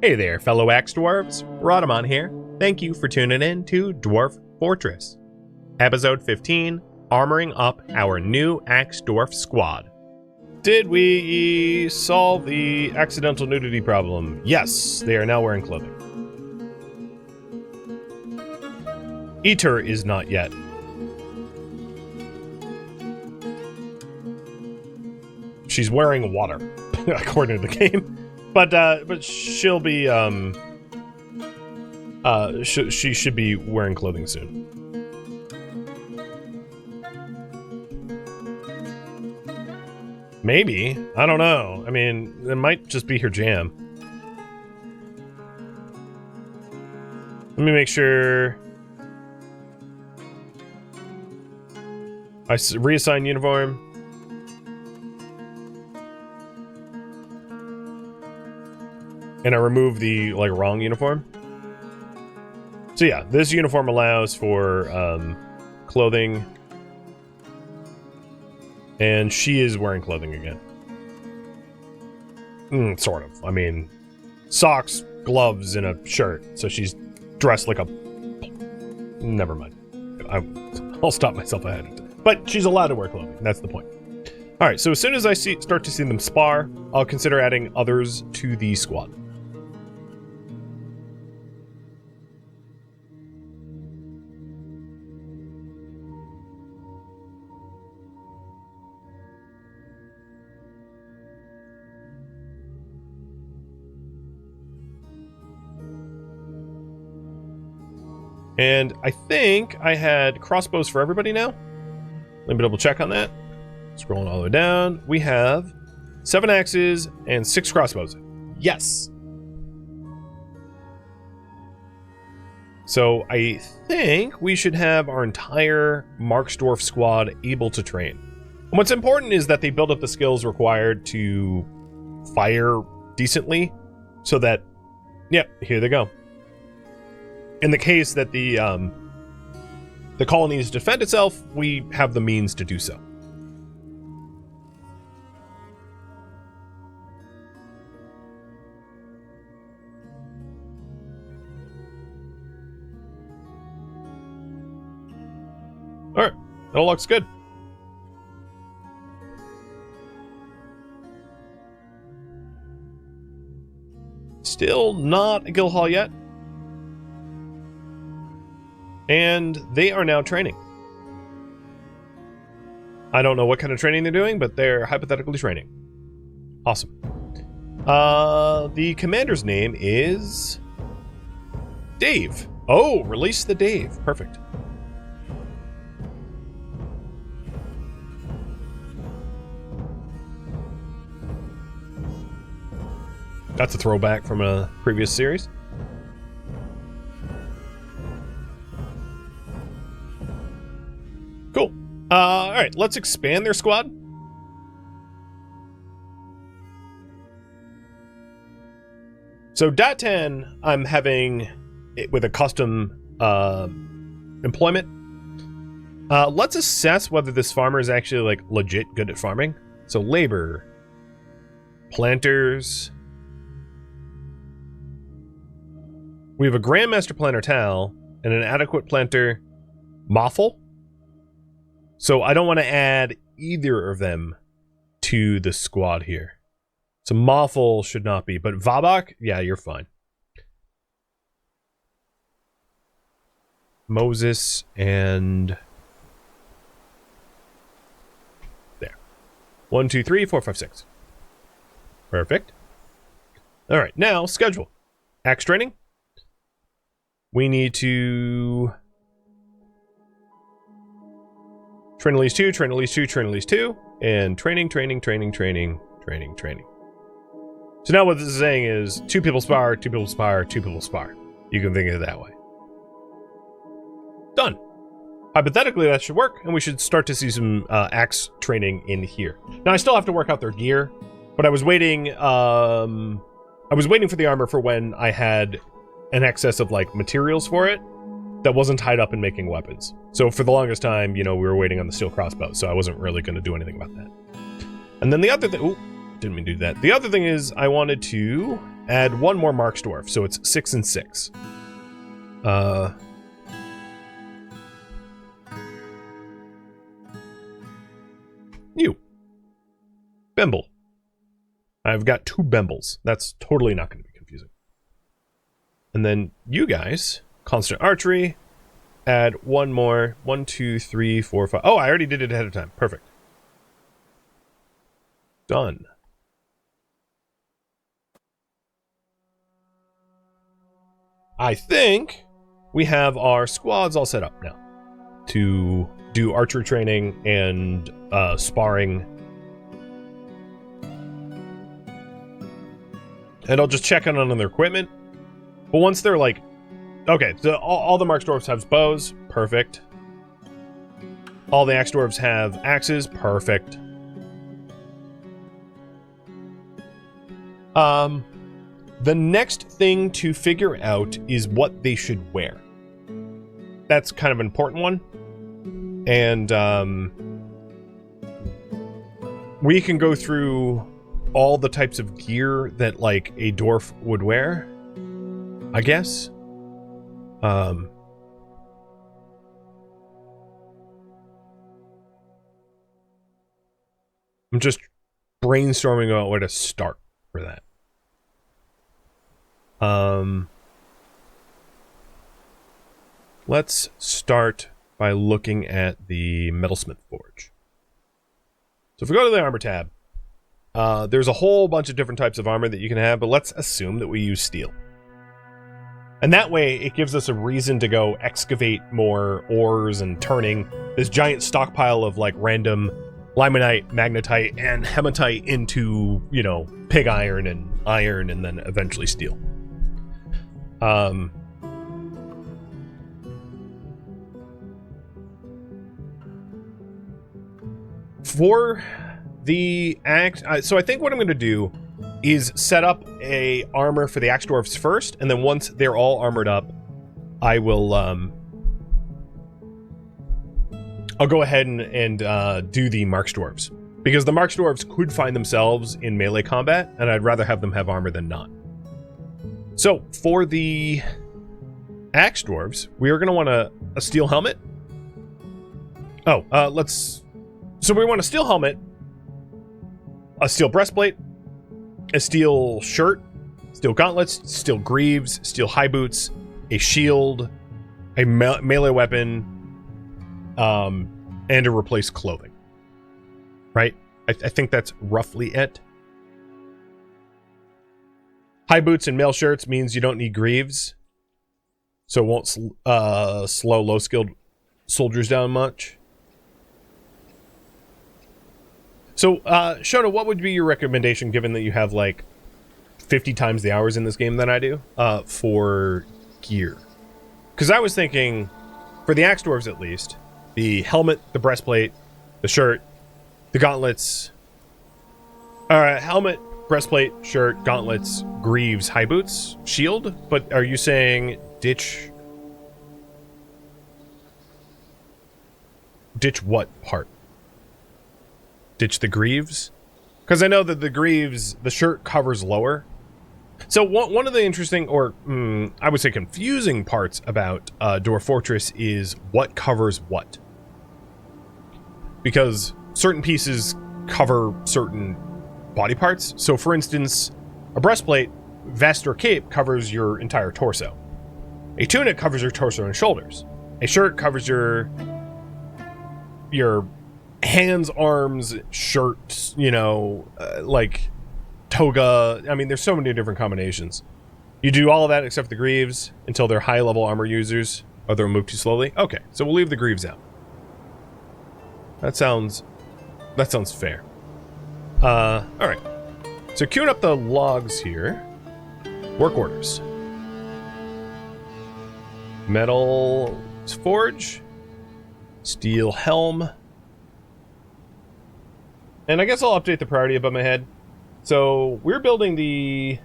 Hey there, fellow Axedwarves. Rodamon here. Thank you for tuning in to Dwarf Fortress. Episode 15, Armoring Up Our New Axedwarf Squad. Did we solve the accidental nudity problem? Yes, they are now wearing clothing. Eater is not yet. She's wearing water, according to the game. But she'll be, she should be wearing clothing soon. Maybe. I don't know. I mean, it might just be her jam. Let me make sure. I reassign uniform. And I remove the, wrong uniform. So yeah, this uniform allows for, clothing. And she is wearing clothing again. Sort of. I mean, socks, gloves, and a shirt. So she's dressed like a... Never mind. I'll stop myself ahead of time. But she's allowed to wear clothing. That's the point. Alright, so as soon as I start to see them spar, I'll consider adding others to the squad. And I think I had crossbows for everybody now. Let me double check on that. Scrolling all the way down. We have 7 axes and 6 crossbows. Yes! So I think we should have our entire Axedwarf squad able to train. And what's important is that they build up the skills required to fire decently so that, yep, here they go. In the case that the colony needs to defend itself, we have the means to do so. Alright, that all looks good. Still not a guild hall yet. And they are now training. I don't know what kind of training they're doing, but they're hypothetically training. Awesome. The commander's name is... Dave. Oh, release the Dave. Perfect. That's a throwback from a previous series. Cool. Alright, let's expand their squad. So Dat10, I'm having it with a custom employment. Let's assess whether this farmer is actually legit good at farming. So labor, planters. We have a Grandmaster Planter Tal and an adequate planter Moffel. So I don't want to add either of them to the squad here. So Moffel should not be, but Vabak, yeah, you're fine. Moses and... There. 1, 2, 3, 4, 5, 6. Perfect. Alright, now schedule. Axe training. We need to... Train at least 2, train at least 2, train at least 2, and training. So now what this is saying is 2 people spar, 2 people spar, 2 people spar. You can think of it that way. Done. Hypothetically, that should work, and we should start to see some axe training in here. Now, I still have to work out their gear, but I was waiting for the armor for when I had an excess of materials for it that wasn't tied up in making weapons. So for the longest time, we were waiting on the steel crossbow, so I wasn't really going to do anything about that. And then the other thing... Ooh, didn't mean to do that. The other thing is I wanted to Add one more Marksdwarf, so it's 6 and 6. You. Bimble. I've got 2 Bimbles. That's totally not going to be confusing. And then you guys, constant archery, add one more. 1, 2, 3, 4, 5. Oh, I already did it ahead of time. Perfect. Done. I think we have our squads all set up now to do archery training and sparring. And I'll just check in on their equipment. But once they're like... Okay, so all the Marksdwarfs have bows. Perfect. All the Axedwarfs have axes. Perfect. The next thing to figure out is what they should wear. That's kind of an important one. And we can go through all the types of gear that like a dwarf would wear, I guess. I'm just brainstorming about where to start for that. Let's start by looking at the Metalsmith Forge. So if we go to the armor tab, there's a whole bunch of different types of armor that you can have, but let's assume that we use steel. And that way, it gives us a reason to go excavate more ores and turning this giant stockpile of like random limonite, magnetite, and hematite into, you know, pig iron, and then eventually steel. For the axe, so I think what I'm going to do is set up a armor for the Axedwarfs first, and then once they're all armored up, I will I'll go ahead and do the Marksdwarfs, because the Marksdwarfs could find themselves in melee combat, and I'd rather have them have armor than not. So for the Axedwarfs, we are going to want a steel helmet. Oh, so we want a steel helmet, a steel breastplate, a steel shirt, steel gauntlets, steel greaves, steel high boots, a shield, a melee weapon, and to replace clothing. Right? I think that's roughly it. High boots and mail shirts means you don't need greaves, so it won't slow low-skilled soldiers down much. So, Shona, what would be your recommendation, given that you have, like, 50 times the hours in this game than I do, for gear? Because I was thinking, for the Axedwarfs at least, the helmet, the breastplate, the shirt, the gauntlets... helmet, breastplate, shirt, gauntlets, greaves, high boots, shield? But are you saying ditch... Ditch what part? Ditch the greaves? Because I know that the greaves, the shirt covers lower. So one of the interesting, or I would say confusing parts about Dwarf Fortress is what covers what. Because certain pieces cover certain body parts. So for instance, a breastplate, vest, or cape covers your entire torso. A tunic covers your torso and shoulders. A shirt covers your hands, arms, shirts, you know, like toga. I mean, there's so many different combinations. You do all of that except the greaves until they're high-level armor users, or they'll move too slowly. Okay, so we'll leave the greaves out. That sounds fair. All right. So queuing up the logs here. Work orders. Metal forge. Steel helm. And I guess I'll update the priority above my head. So we're building Bill.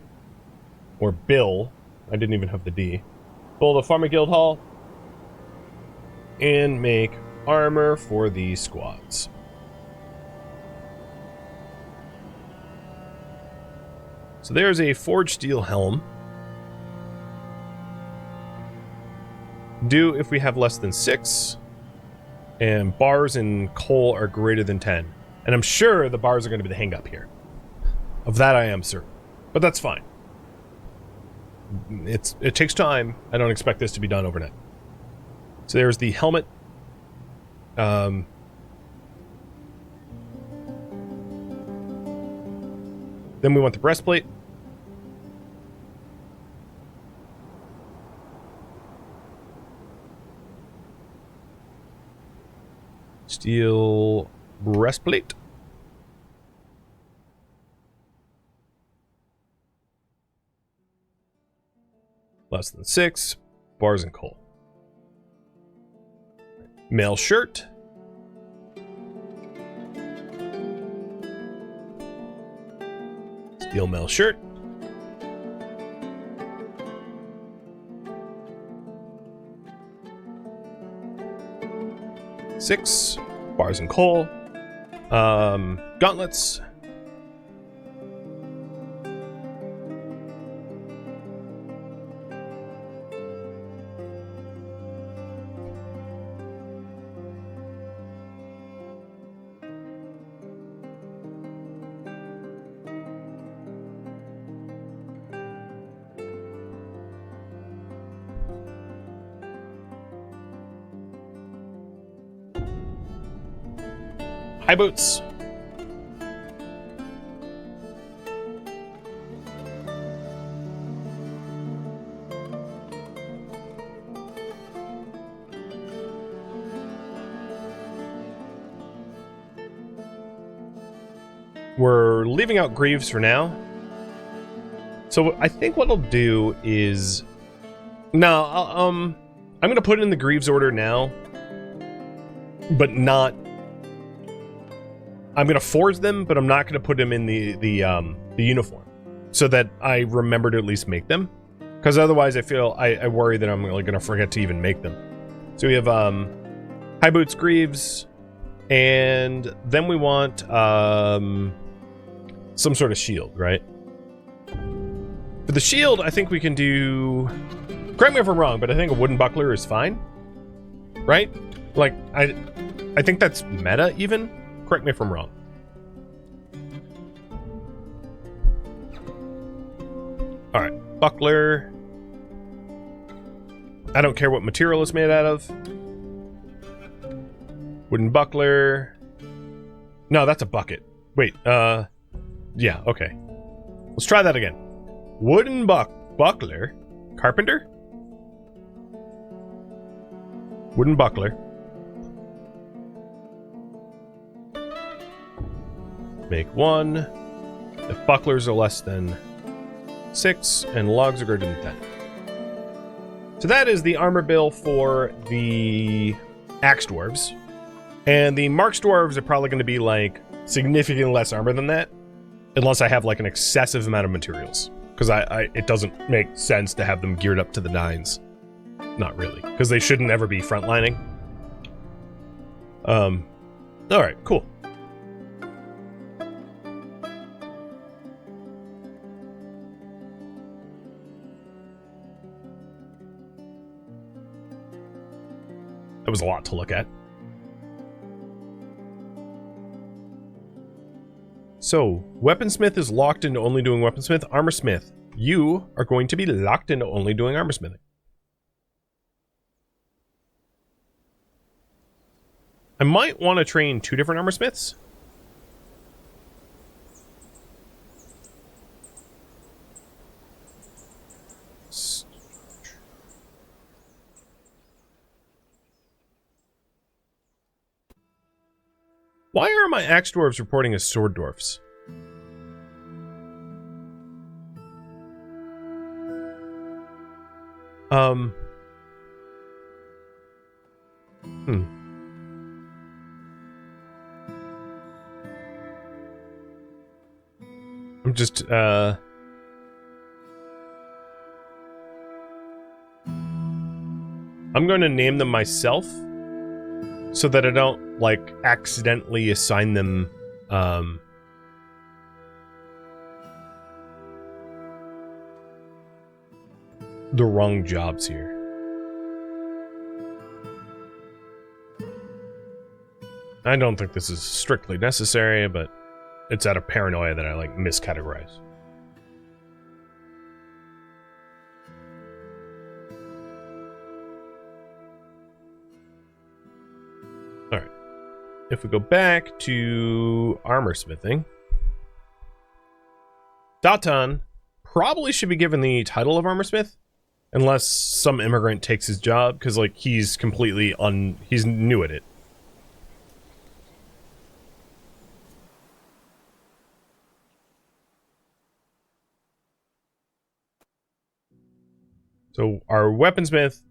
I didn't even have the D. Build a farming guild hall. And make armor for the squads. So there's a forged steel helm. Do if we have less than 6. And bars and coal are greater than 10. And I'm sure the bars are going to be the hang-up here. Of that I am certain. But that's fine. It takes time. I don't expect this to be done overnight. So there's the helmet. Then we want the breastplate. Steel breastplate. Less than 6. Bars and coal. Mail shirt. Steel mail shirt. Six. Bars and coal. Gauntlets. High boots. We're leaving out Greaves for now. So I think what I'll do is... No, I'm going to put in the Greaves order now. But not... I'm going to forge them, but I'm not going to put them in the uniform. So that I remember to at least make them. Because otherwise I worry that I'm going to forget to even make them. So we have High Boots, Greaves, and then we want some sort of shield, right? For the shield, I think we can do... Correct me if I'm wrong, but I think a wooden buckler is fine. Right? Like, I think that's meta, even. Correct me if I'm wrong. Alright, buckler. I don't care what material it's made out of. Wooden buckler. No, that's a bucket. Wait, yeah, okay. Let's try that again. Wooden buckler. Carpenter? Wooden buckler. Make 1. If bucklers are less than 6 and logs are greater than 10. So that is the armor bill for the Axedwarves. And the Dwarves are probably going to be like significantly less armor than that. Unless I have like an excessive amount of materials. Because it doesn't make sense to have them geared up to the 9s. Not really. Because they shouldn't ever be frontlining. Alright, cool. That was a lot to look at. So, Weaponsmith is locked into only doing Weaponsmith. Armorsmith, you are going to be locked into only doing Armorsmithing. I might want to train 2 different Armorsmiths. Why are my Axedwarves reporting as Sword Dwarfs? I'm just, I'm going to name them myself so that I don't, like, accidentally assign them, the wrong jobs here. I don't think this is strictly necessary, but it's out of paranoia that I like miscategorize. Alright. If we go back to armor smithing, Datan probably should be given the title of armorsmith, unless some immigrant takes his job, because like he's completely he's new at it. So our weaponsmith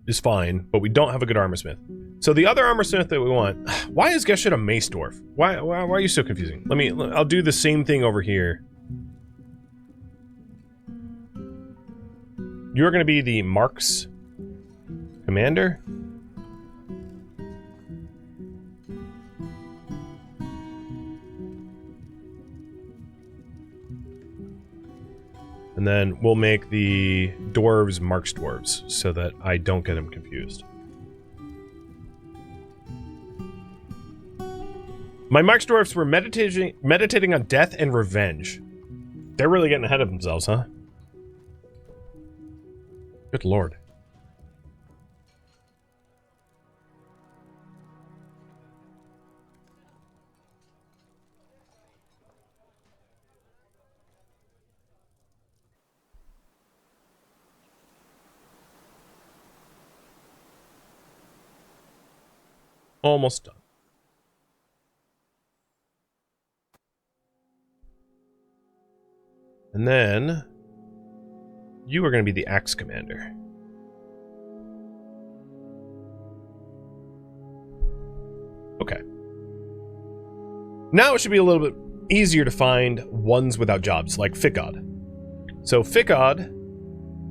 is fine, but we don't have a good armorsmith. So the other armorsmith that we want, why is Geshet a mace dwarf? Why are you so confusing? I'll do the same thing over here. You're going to be the Marks commander. And then we'll make the dwarves Marks dwarves so that I don't get them confused. My Marks dwarves were meditating on death and revenge. They're really getting ahead of themselves, huh? Good lord. Almost done. And then you are going to be the Axe Commander. Okay. Now it should be a little bit easier to find ones without jobs, like Ficod. So Ficod,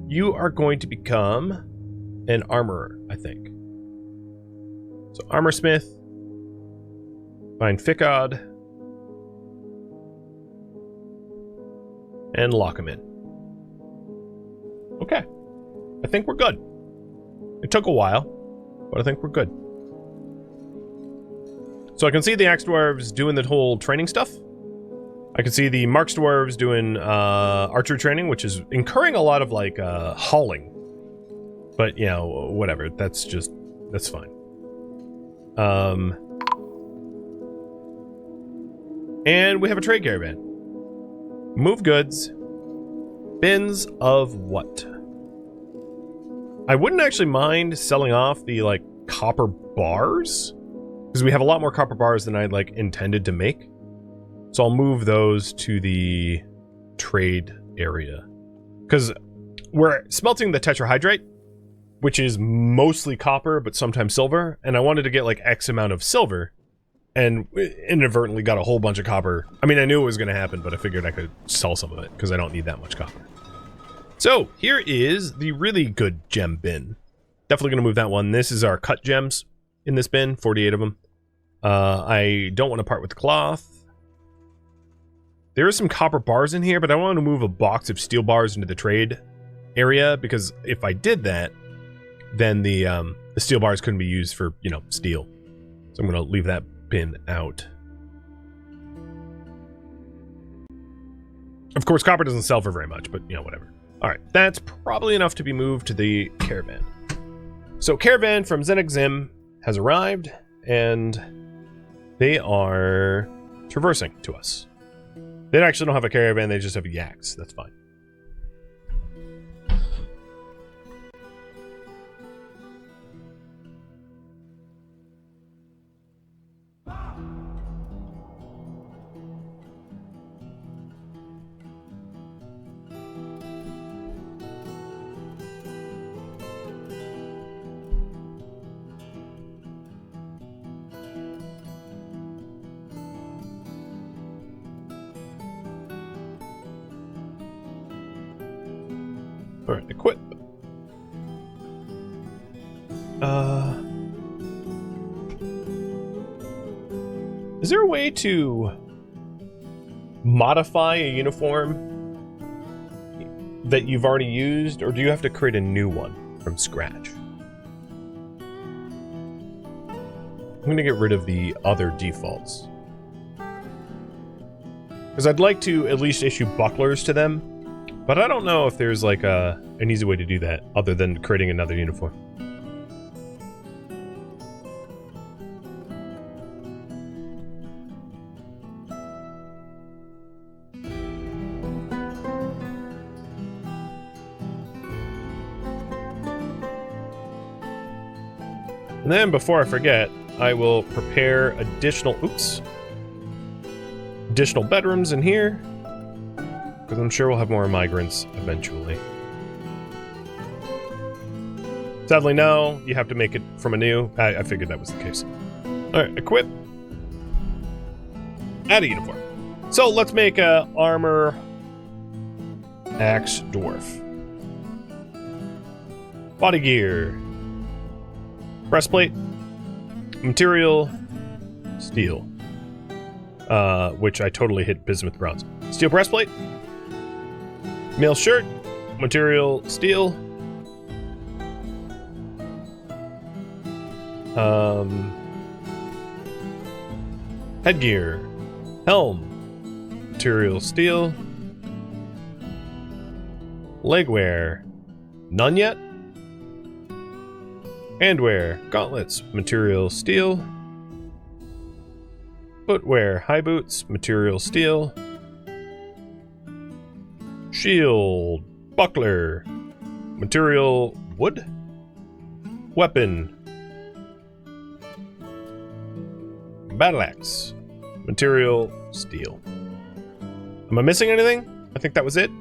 you are going to become an armorer, I think. So armorsmith, find Ficod, and lock him in. Okay. I think we're good. It took a while, but I think we're good. So I can see the Axedwarves doing the whole training stuff. I can see the Marks dwarves doing archery training, which is incurring a lot of like hauling. But you know, whatever. That's fine. And we have a trade caravan. Move goods. Bins of what? I wouldn't actually mind selling off the like copper bars, because we have a lot more copper bars than I'd like intended to make. So I'll move those to the trade area, because we're smelting the tetrahydrate, which is mostly copper but sometimes silver, and I wanted to get like X amount of silver, and inadvertently got a whole bunch of copper. I mean, I knew it was going to happen, but I figured I could sell some of it because I don't need that much copper. So here is the really good gem bin. Definitely going to move that one. This is our cut gems in this bin, 48 of them. I don't want to part with the cloth. There is some copper bars in here, but I want to move a box of steel bars into the trade area, because if I did that, then the steel bars couldn't be used for, you know, steel. So I'm going to leave that bin out. Of course, copper doesn't sell for very much, but, you know, whatever. All right, that's probably enough to be moved to the caravan. So caravan from Zenek Zim has arrived, and they are traversing to us. They actually don't have a caravan, they just have yaks. That's fine. Alright, equip. Is there a way to modify a uniform that you've already used, or do you have to create a new one from scratch? I'm going to get rid of the other defaults. Because I'd like to at least issue bucklers to them, but I don't know if there's like an easy way to do that other than creating another uniform. And then before I forget, I will prepare additional bedrooms in here, because I'm sure we'll have more migrants eventually. Sadly, no, you have to make it from anew. I figured that was the case. Alright, equip. Add a uniform. So let's make a armor Axedwarf. Body gear. Breastplate. Material. Steel. Which I totally hit bismuth bronze. Steel breastplate. Mail shirt. Material steel. Headgear. Helm. Material steel. Legwear. None yet. Handwear. Gauntlets. Material steel. Footwear. High boots. Material steel. Shield. Buckler. Material wood. Weapon. Battle axe. Material steel. Am I missing anything? I think that was it.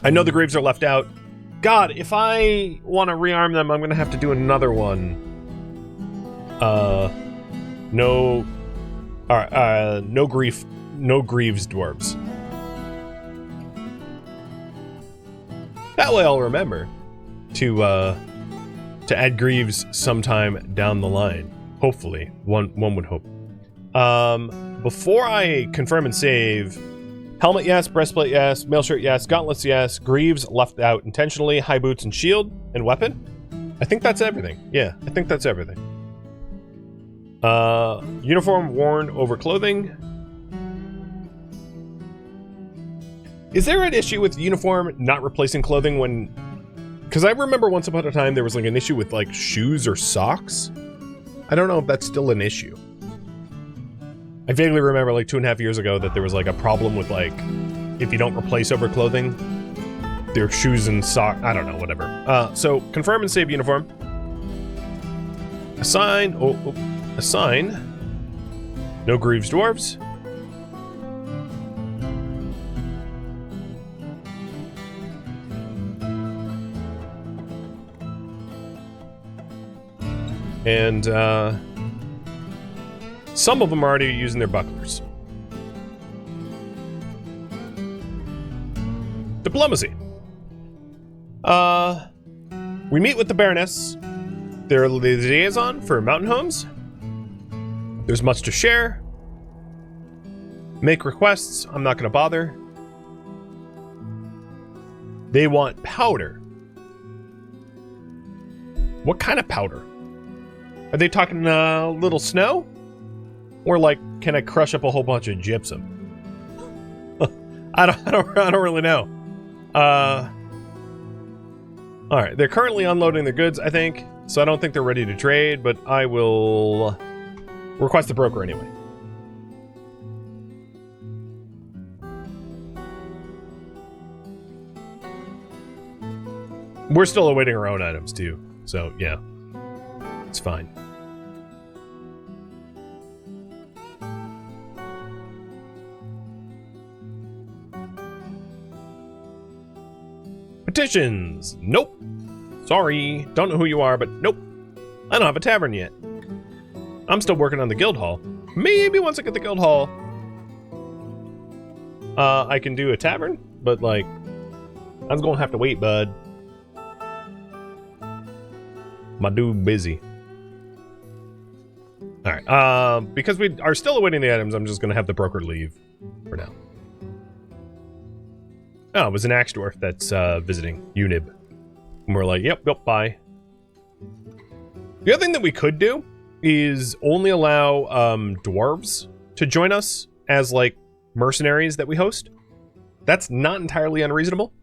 I know the Greaves are left out. God, if I want to rearm them, I'm going to have to do another one. No Greaves dwarves. That way I'll remember to add Greaves sometime down the line. Hopefully. One would hope. Before I confirm and save, helmet yes, breastplate yes, mail shirt yes, gauntlets yes, Greaves left out intentionally, high boots and shield, and weapon. I think that's everything. Yeah, I think that's everything. Uniform worn over clothing. Is there an issue with uniform not replacing clothing when... Because I remember once upon a time there was like an issue with like shoes or socks. I don't know if that's still an issue. I vaguely remember like 2.5 years ago that there was like a problem with like, if you don't replace over clothing, their shoes and socks, I don't know, whatever. So confirm and save uniform. Assign, assign. No Greaves dwarves. And some of them are already using their bucklers. Diplomacy. We meet with the Baroness. They're the liaison for mountain homes. There's much to share. Make requests. I'm not going to bother. They want powder. What kind of powder? Are they talking little snow? Or like, can I crush up a whole bunch of gypsum? I don't really know. Alright, they're currently unloading their goods, I think. So I don't think they're ready to trade, but I will request the broker anyway. We're still awaiting our own items too, so yeah. It's fine. Petitions! Nope. Sorry, don't know who you are, but nope. I don't have a tavern yet. I'm still working on the guild hall. Maybe once I get the guild hall, I can do a tavern, but like, I'm gonna have to wait, bud. My dude busy. Alright, because we are still awaiting the items, I'm just gonna have the broker leave for now. Oh, it was an Axedwarf that's visiting Unib. And we're like, yep, bye. The other thing that we could do is only allow dwarves to join us as like mercenaries that we host. That's not entirely unreasonable.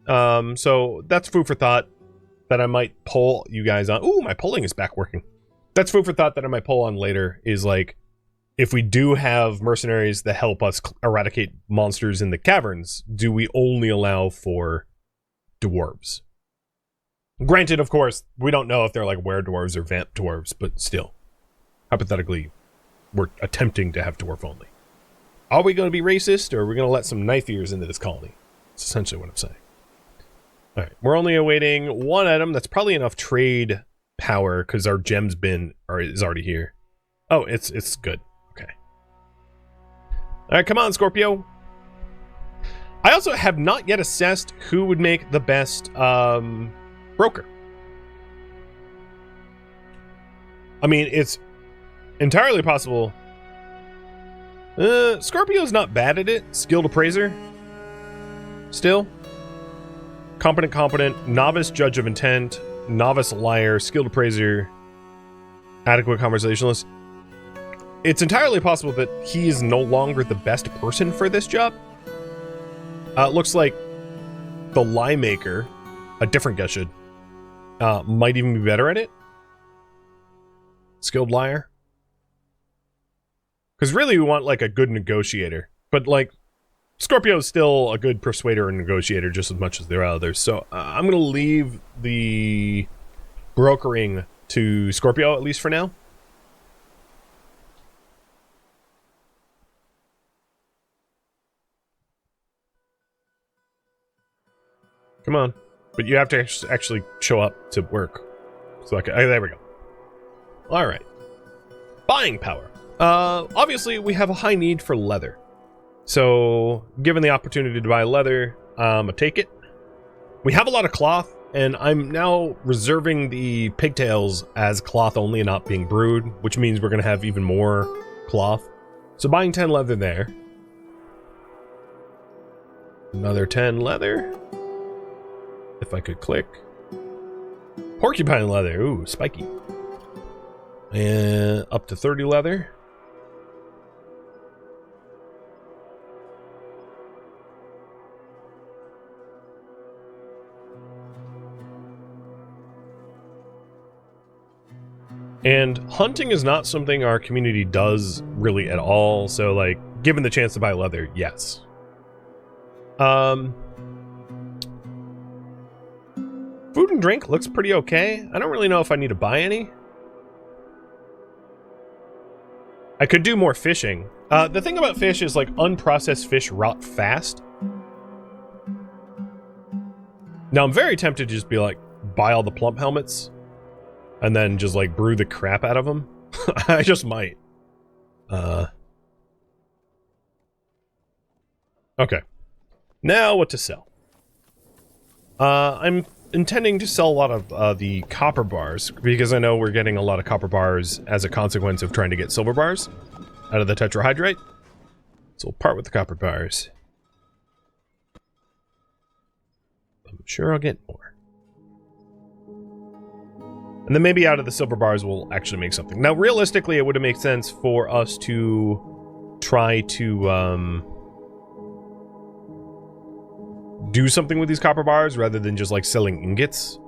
So that's food for thought that I might poll you guys on. Ooh, my polling is back working. That's food for thought that I might poll on later, is like, if we do have mercenaries that help us eradicate monsters in the caverns, do we only allow for dwarves? Granted, of course, we don't know if they're like were-dwarves or vamp dwarves, but still, hypothetically, we're attempting to have dwarf only. Are we going to be racist, or are we going to let some knife ears into this colony? That's essentially what I'm saying. All right, we're only awaiting one item. That's probably enough trade power because our gem's is already here. Oh, it's good. Okay. All right, come on, Scorpio. I also have not yet assessed who would make the best broker. I mean, it's entirely possible. Scorpio's not bad at it. Skilled appraiser. Still. Competent, novice judge of intent, novice liar, skilled appraiser, adequate conversationalist. It's entirely possible that he is no longer the best person for this job. It looks like the lie maker, a different guy should, might even be better at it. Skilled liar. Because really we want like a good negotiator. But like, Scorpio is still a good persuader and negotiator just as much as there are others. So I'm going to leave the brokering to Scorpio, at least for now. Come on. But you have to actually show up to work. So there we go. All right. Buying power. Obviously, we have a high need for leather. So, given the opportunity to buy leather, I'll take it. We have a lot of cloth, and I'm now reserving the pigtails as cloth only and not being brewed, which means we're going to have even more cloth. So, buying 10 leather there. Another 10 leather. If I could click. Porcupine leather. Ooh, spiky. And up to 30 leather. And hunting is not something our community does really at all, so like, given the chance to buy leather, yes. Food and drink looks pretty okay. I don't really know if I need to buy any. I could do more fishing. The thing about fish is like unprocessed fish rot fast. Now I'm very tempted to just be like, buy all the plump helmets and then just like brew the crap out of them. I just might. Okay. Now what to sell? I'm intending to sell a lot of the copper bars because I know we're getting a lot of copper bars as a consequence of trying to get silver bars out of the tetrahydrite. So we'll part with the copper bars. I'm sure I'll get more. And then maybe out of the silver bars we'll actually make something. Now realistically it would have made sense for us to try to do something with these copper bars rather than just like selling ingots,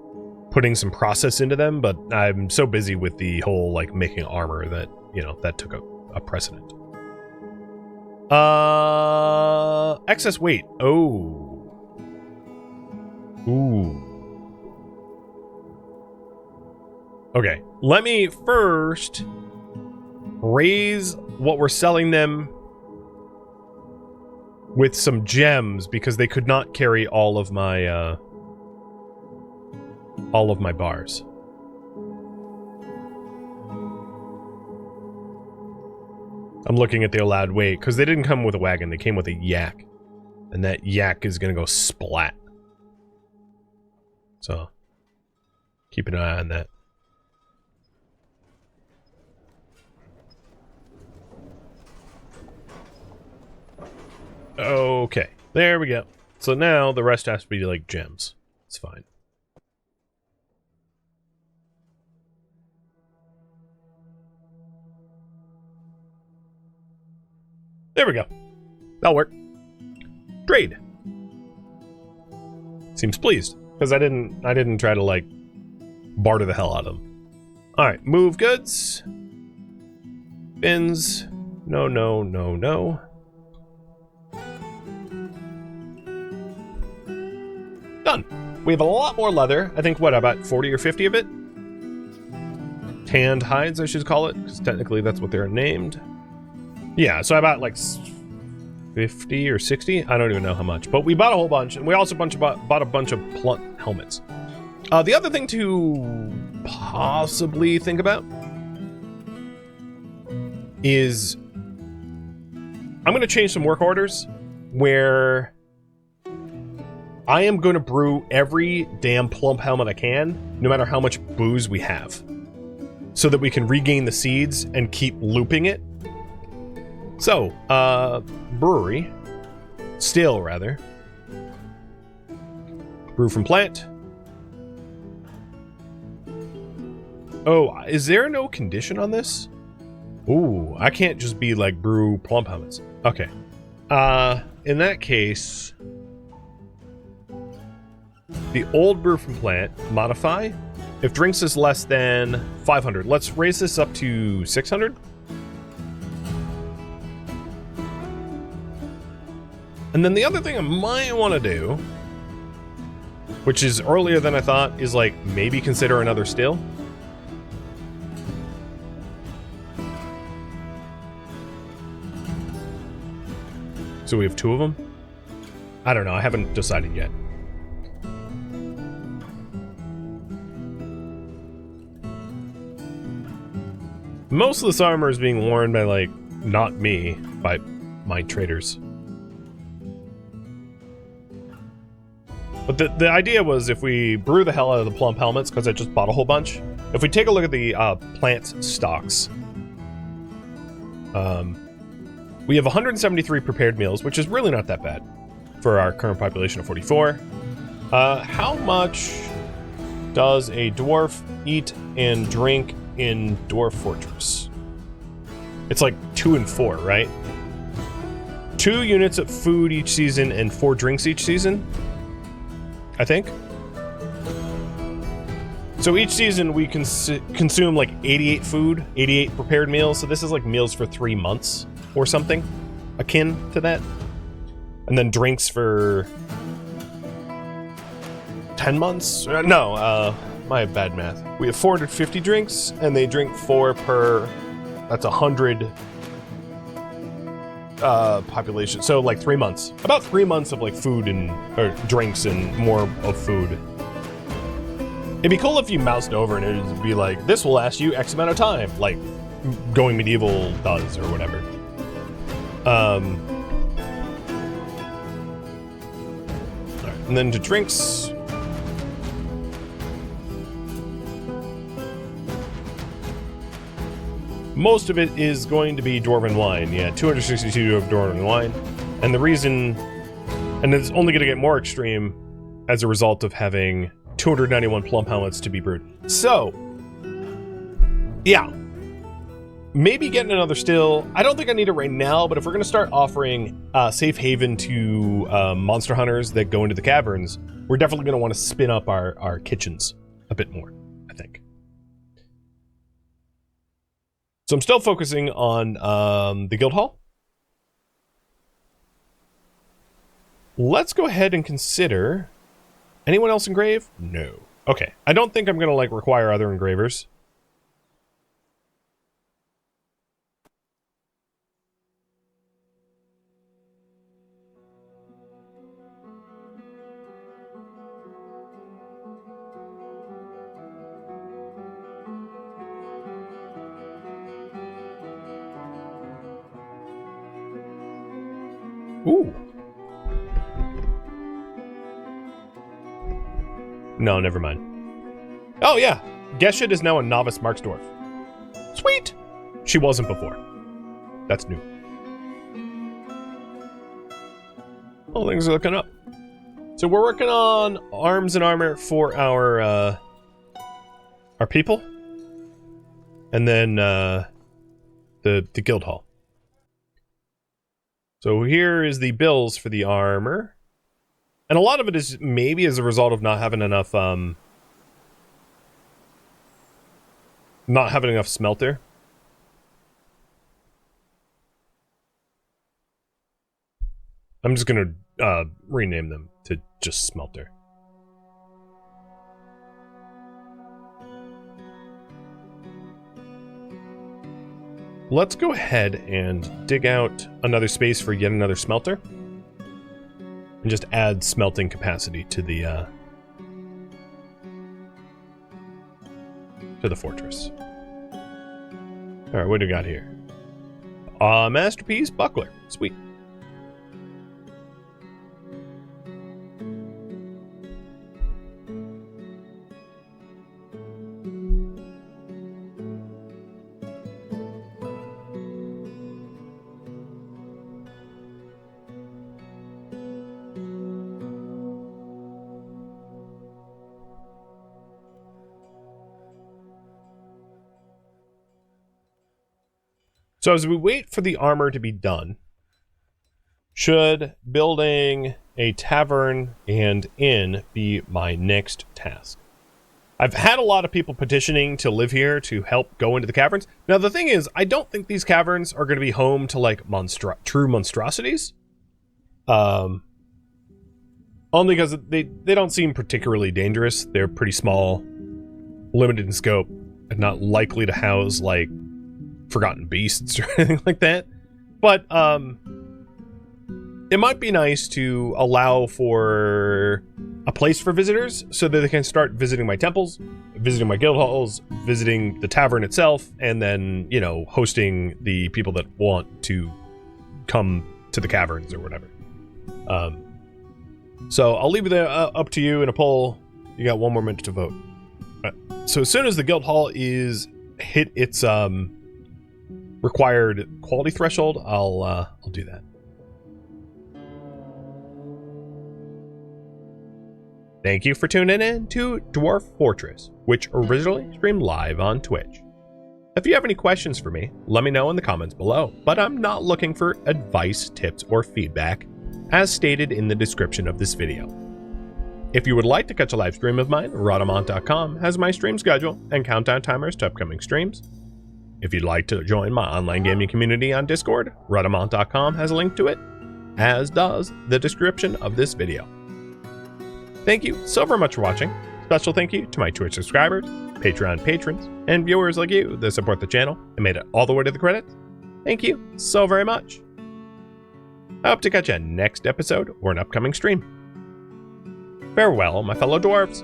putting some process into them, but I'm so busy with the whole like making armor that, you know, that took a precedent. Excess weight. Oh. Ooh. Okay, let me first raise what we're selling them with some gems because they could not carry all of my bars. I'm looking at the allowed weight because they didn't come with a wagon, they came with a yak. And that yak is gonna go splat. So keep an eye on that. Okay, there we go. So now the rest has to be like gems. It's fine. There we go. That'll work. Trade. Seems pleased because I didn't try to like barter the hell out of them. All right, move goods. Bins. No, no, no, no. Done. We have a lot more leather. I think, what, about 40 or 50 of it? Tanned hides, I should call it, because technically that's what they're named. Yeah, so about like 50 or 60? I don't even know how much. But we bought a whole bunch, and we also bought a bunch of blunt helmets. The other thing to possibly think about is I'm going to change some work orders where I am going to brew every damn plump helmet I can, no matter how much booze we have, so that we can regain the seeds and keep looping it. So, brewery, still rather, brew from plant. Oh, is there no condition on this? Ooh, I can't just be like brew plump helmets. Okay. In that case, the old brew from plant, modify. If drinks is less than 500, let's raise this up to 600. And then the other thing I might want to do, which is earlier than I thought, is like maybe consider another still. So we have 2 of them? I don't know, I haven't decided yet. Most of this armor is being worn by, like, not me, by my traders. But the idea was if we brew the hell out of the plump helmets, because I just bought a whole bunch, if we take a look at the plant stocks, we have 173 prepared meals, which is really not that bad for our current population of 44. How much does a dwarf eat and drink in Dwarf Fortress? It's like 2 and 4, right? 2 units of food each season and 4 drinks each season, I think. So each season we consume like 88 food, 88 prepared meals. So this is like meals for 3 months or something akin to that. And then drinks for 10 months? My bad math. We have 450 drinks, and they drink 4 per... That's 100 population. So, like, 3 months. About 3 months of, like, food and... or drinks and more of food. It'd be cool if you moused over and it'd be like, this will last you X amount of time. Like, Going Medieval does, or whatever. Alright, and then to drinks... Most of it is going to be Dwarven wine. Yeah, 262 of Dwarven wine. And the reason... And it's only going to get more extreme as a result of having 291 plump helmets to be brewed. So, yeah. Maybe getting another still. I don't think I need it right now, but if we're going to start offering safe haven to monster hunters that go into the caverns, we're definitely going to want to spin up our kitchens a bit more, I think. So I'm still focusing on the guild hall. Let's go ahead and consider... Anyone else engrave? No. Okay. I don't think I'm going to, like, require other engravers. Ooh. No, never mind. Oh, yeah. Geshet is now a novice Marksdwarf. Sweet! She wasn't before. That's new. Oh, things are looking up. So we're working on arms and armor for our people, and then the guild hall. So here is the bills for the armor, and a lot of it is maybe as a result of not having enough smelter. I'm just gonna rename them to just smelter. Let's go ahead and dig out another space for yet another smelter, and just add smelting capacity to the fortress. All right, what do we got here? Masterpiece buckler, sweet. So as we wait for the armor to be done, should building a tavern and inn be my next task? I've had a lot of people petitioning to live here to help go into the caverns. Now the thing is, I don't think these caverns are going to be home to like true monstrosities. Only because they don't seem particularly dangerous. They're pretty small, limited in scope, and not likely to house like forgotten beasts or anything like that. But it might be nice to allow for a place for visitors so that they can start visiting my temples, visiting my guild halls, visiting the tavern itself, and then, you know, hosting the people that want to come to the caverns or whatever. So I'll leave it up to you in a poll. You got 1 more minute to vote. So as soon as the guild hall is hit its required quality threshold, I'll do that. Thank you for tuning in to Dwarf Fortress, which originally streamed live on Twitch. If you have any questions for me, let me know in the comments below, but I'm not looking for advice, tips, or feedback, as stated in the description of this video. If you would like to catch a live stream of mine, Rhodamont.com has my stream schedule and countdown timers to upcoming streams. If you'd like to join my online gaming community on Discord, Rhodamont.com has a link to it, as does the description of this video. Thank you so very much for watching. Special thank you to my Twitch subscribers, Patreon patrons, and viewers like you that support the channel and made it all the way to the credits. Thank you so very much. I hope to catch you next episode or an upcoming stream. Farewell, my fellow dwarves.